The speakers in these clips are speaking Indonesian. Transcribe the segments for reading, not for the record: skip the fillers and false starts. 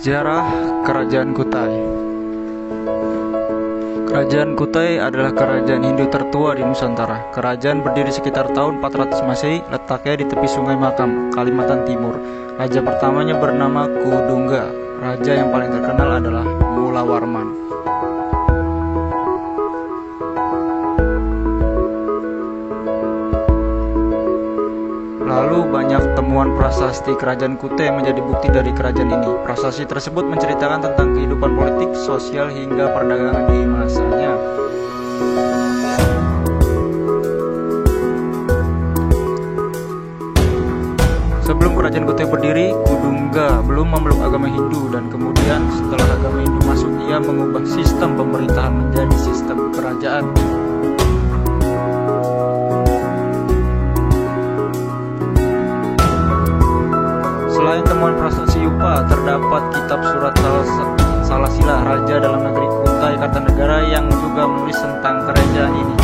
Sejarah Kerajaan Kutai. Kerajaan Kutai adalah kerajaan Hindu tertua di Nusantara. Kerajaan berdiri sekitar tahun 400 Masehi, letaknya di tepi Sungai Makam, Kalimantan Timur. Raja pertamanya bernama Kudungga. Raja yang paling terkenal adalah Mulawarman. Lalu banyak temuan prasasti kerajaan Kutai yang menjadi bukti dari kerajaan ini. Prasasti tersebut menceritakan tentang kehidupan politik, sosial, hingga perdagangan di masanya. Sebelum kerajaan Kutai berdiri, Kudungga belum memeluk agama Hindu, dan kemudian setelah agama Hindu masuk, ia mengubah sistem pemerintahan menjadi sistem kerajaan. Selain temuan prasasti Yupa, terdapat kitab surat Salasila, Raja dalam negeri Kutai Kartanegara, yang juga menulis tentang kerajaan ini.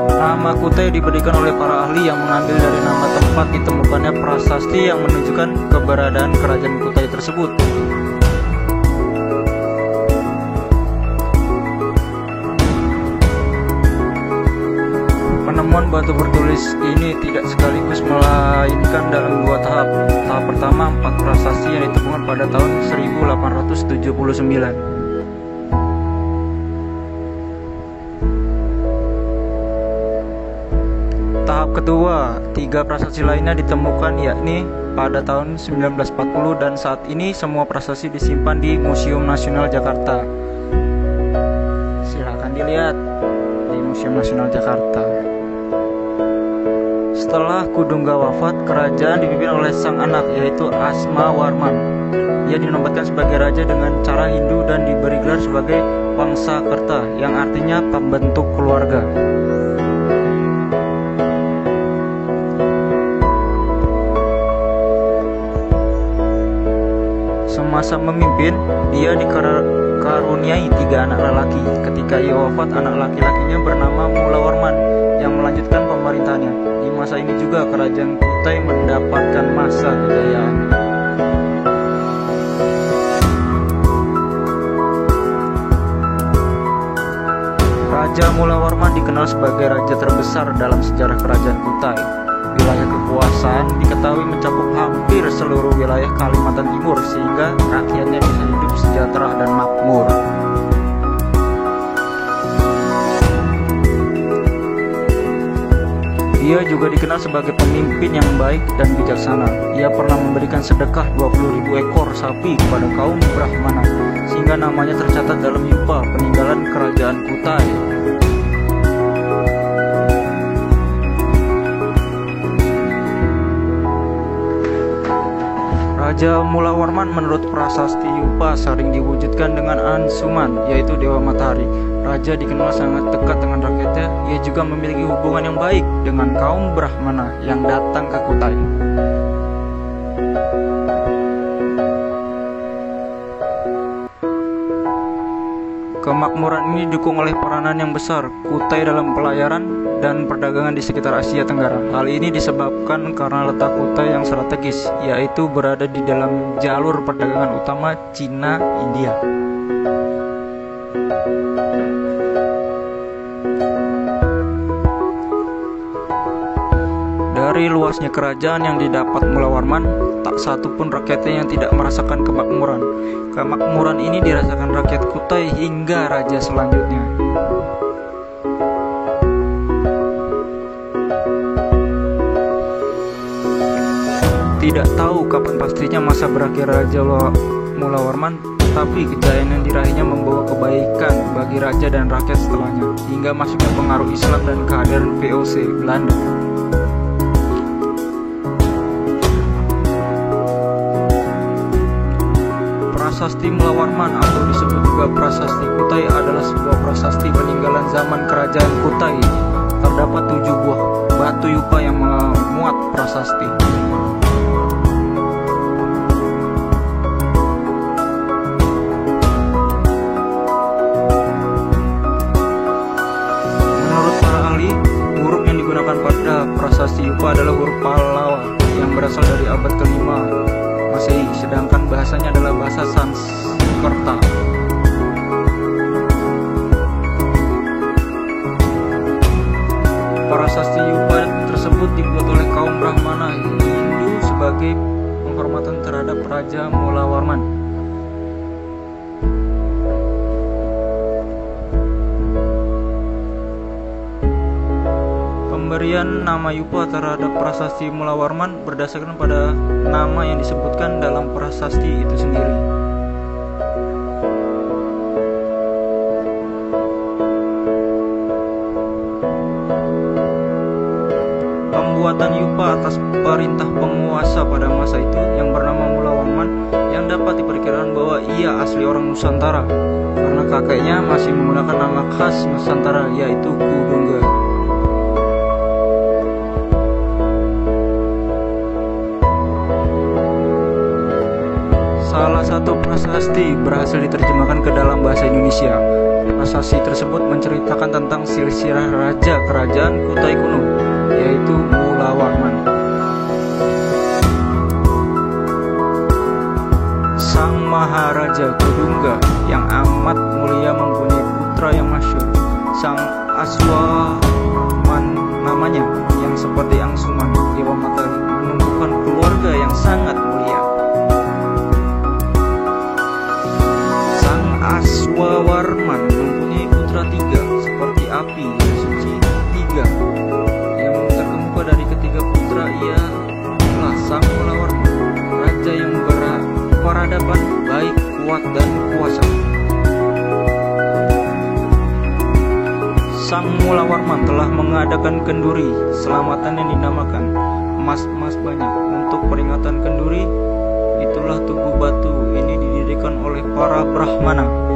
Nama Kutai diberikan oleh para ahli yang mengambil dari nama tempat ditemukannya prasasti yang menunjukkan keberadaan kerajaan Kutai tersebut. Penemuan batu bertulis ini tidak sekaligus, melainkan dalam dua tahap. Tahap pertama, 4 prasasti yang ditemukan pada tahun 1879. Tahap kedua, 3 prasasti lainnya ditemukan, yakni pada tahun 1940, dan saat ini semua prasasti disimpan di Museum Nasional Jakarta. Silakan dilihat di Museum Nasional Jakarta. Setelah Kudungga wafat, kerajaan dipimpin oleh sang anak, yaitu Asmawarman. Ia dinobatkan sebagai raja dengan cara Hindu dan diberi gelar sebagai Wangsakerta, yang artinya pembentuk keluarga. Semasa memimpin, dia dikaruniai 3 anak lelaki. Ketika ia wafat, anak laki-lakinya bernama Mulawarman yang melanjutkan pemerintahannya. Di masa ini juga kerajaan Kutai mendapatkan masa kejayaan. Raja Mulawarman dikenal sebagai raja terbesar dalam sejarah kerajaan Kutai. Wilayah kekuasaan diketahui mencakup hampir seluruh wilayah Kalimantan Timur, sehingga rakyatnya bisa hidup sejahtera dan makmur. Ia juga dikenal sebagai pemimpin yang baik dan bijaksana. Ia pernah memberikan sedekah 20.000 ekor sapi kepada kaum Brahmana, sehingga namanya tercatat dalam Yupa, peninggalan kerajaan Kutai. Raja Mulawarman menurut prasasti Yupa sering diwujudkan dengan Ansuman, yaitu dewa matahari. Raja dikenal sangat dekat dengan rakyatnya. Ia juga memiliki hubungan yang baik dengan kaum Brahmana yang datang ke Kutai. Kemakmuran ini didukung oleh peranan yang besar Kutai dalam pelayaran dan perdagangan di sekitar Asia Tenggara. Hal ini disebabkan karena letak Kutai yang strategis, yaitu berada di dalam jalur perdagangan utama Cina-India. Dari luasnya kerajaan yang didapat Mulawarman, tak satu pun rakyatnya yang tidak merasakan kemakmuran. Kemakmuran ini dirasakan rakyat Kutai hingga raja selanjutnya. Tidak tahu kapan pastinya masa berakhir Raja Mulawarman, tapi kejayaan yang diraihnya membawa kebaikan bagi raja dan rakyat setelahnya, hingga masuknya pengaruh Islam dan kehadiran VOC Belanda. Prasasti Mulawarman, atau disebut juga Prasasti Kutai, adalah sebuah prasasti peninggalan zaman kerajaan Kutai. Terdapat 7 buah batu Yupa yang memuat prasasti. Menurut para ahli, huruf yang digunakan pada prasasti Yupa dari abad ke-5 Masehi, sedangkan bahasanya adalah bahasa Sanskerta. Prasasti Yupa tersebut dibuat oleh kaum Brahmana Hindu sebagai penghormatan terhadap Raja Mulawarman. Pemberian nama Yupa terhadap prasasti Mulawarman berdasarkan pada nama yang disebutkan dalam prasasti itu sendiri. Pembuatan Yupa atas perintah penguasa pada masa itu yang bernama Mulawarman, yang dapat diperkirakan bahwa ia asli orang Nusantara karena kakeknya masih menggunakan nama khas Nusantara, yaitu Kudungga. Salah satu prasasti berhasil diterjemahkan ke dalam bahasa Indonesia. Prasasti tersebut menceritakan tentang silsilah raja kerajaan Kutai kuno, yaitu Mulawarman. Sang Maharaja Kudungga yang amat mulia mempunyai putra yang masyhur, Sang Aswaman namanya, yang seperti angsuman dewa matahari, menumbuhkan keluarga yang sangat mulia. Aswawarman mempunyai putra 3 seperti api yang suci 3. Yang terkemuka dari ketiga putra ialah Sang Mulawarman, raja yang berperadaban baik, kuat, dan kuasa. Sang Mulawarman telah mengadakan kenduri selamatan yang dinamakan Mas-mas Banyak. Untuk peringatan kenduri itulah tugu batu ini didirikan oleh para Brahmana.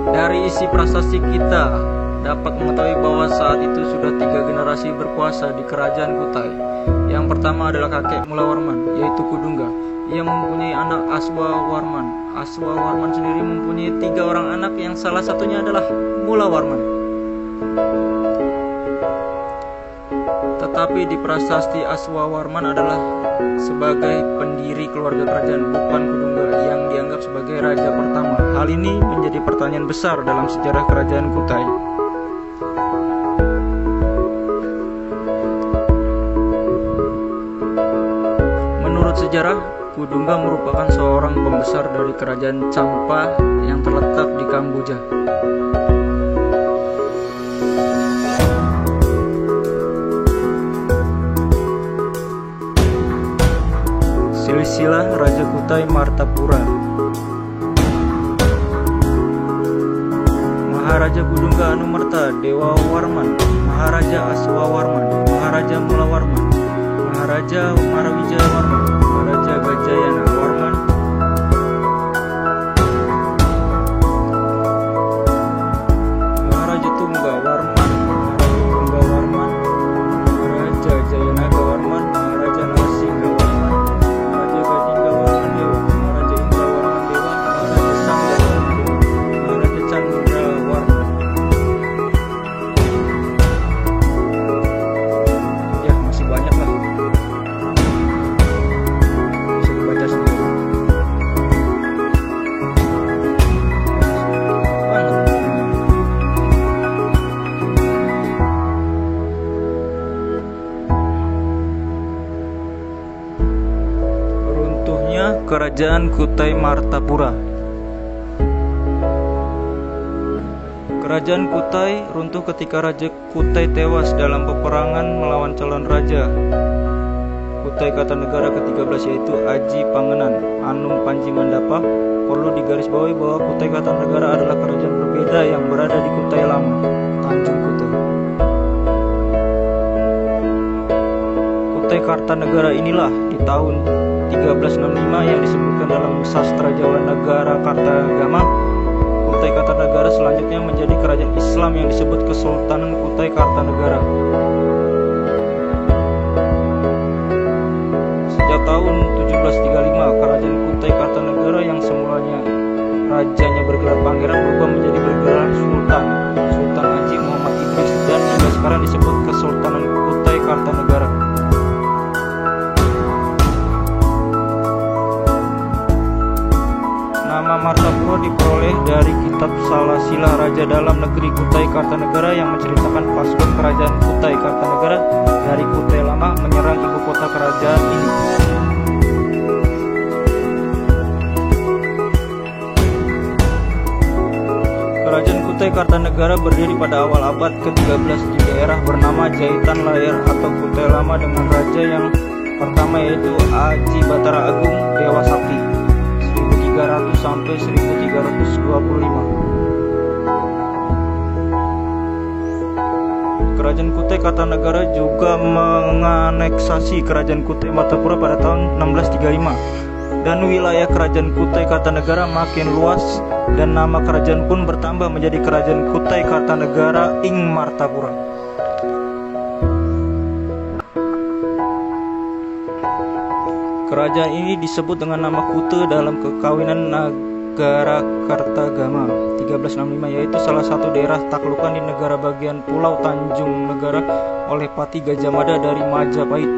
Dari isi prasasti kita dapat mengetahui bahwa saat itu sudah 3 generasi berkuasa di kerajaan Kutai. Yang pertama adalah kakek Mulawarman, yaitu Kudungga. Ia mempunyai anak Aswawarman. Aswawarman sendiri mempunyai 3 orang anak, yang salah satunya adalah Mulawarman. Tetapi di prasasti Aswawarman adalah sebagai pendiri keluarga kerajaan, bukan Kudungga yang dianggap sebagai raja pertama. Hal ini menjadi pertanyaan besar dalam sejarah kerajaan Kutai. Menurut sejarah, Kudungga merupakan seorang pembesar dari kerajaan Champa yang terletak di Kamboja. Silsilah Raja Kutai Martapura. Maharaja Kudungga Anumerta Dewa Warman, Maharaja Aswawarman, Maharaja Mulawarman, Maharaja Marawijaya Warman, Maharaja Gajayana Warman, Maharaja Tungga Warman, Maharaja Tungga Warman, Maharaja Jayanaga Warman, Maharaja Narasingga Warman, Maharaja Gadingga Warman Dewa, Maharaja Indra Warman Dewa, Maharaja Sangga Warman Dewa, Maharaja Chandra Warman. Ya, masih banyak lah, bisa dibaca sendiri. Runtuhnya Kerajaan Kutai Martapura. Kerajaan Kutai runtuh ketika Raja Kutai tewas dalam peperangan melawan calon raja Kutai Kartanegara ke-13, yaitu Aji Pangenan Anum Panji Mandapa. Perlu digarisbawahi bahwa Kutai Kartanegara adalah kerajaan berbeda yang berada di Kutai Lama, Tanjung Kutai. Kutai Kartanegara inilah di tahun 1365 yang disebutkan dalam sastra Jawa Negara Kartagama. Kutai Kartanegara selanjutnya menjadi kerajaan Islam yang disebut Kesultanan Kutai Kartanegara. Sejak tahun 1735, kerajaan Kutai Kartanegara yang semulanya rajanya bergelar pangeran berubah menjadi bergelar sultan, Sultan Haji Muhammad Idris, dan hingga sekarang disebut Kesultanan Kutai Kartanegara. Kartanegara. Nama Martapura diperoleh dari kitab Salasila Raja Dalam Negeri Kutai Kartanegara yang menceritakan pasukan kerajaan Kutai Kartanegara dari Kutai Lama menyerang ibu kota kerajaan ini. Kerajaan Kutai Kartanegara berdiri pada awal abad ke-13 di daerah bernama Jaitan Layar atau Kutai Lama dengan raja yang pertama yaitu Aji Batara Agung Dewa Sakti 1300 sampai 1325. Kerajaan Kutai Kartanegara juga menganeksasi Kerajaan Kutai Martapura pada tahun 1635 dan wilayah Kerajaan Kutai Kartanegara makin luas dan nama kerajaan pun bertambah menjadi Kerajaan Kutai Kartanegara ing Martapura. Kerajaan ini disebut dengan nama Kute dalam kekawinan Nagara Kartagama 1365, yaitu salah satu daerah taklukan di negara bagian Pulau Tanjung Negara oleh Pati Gajah Mada dari Majapahit.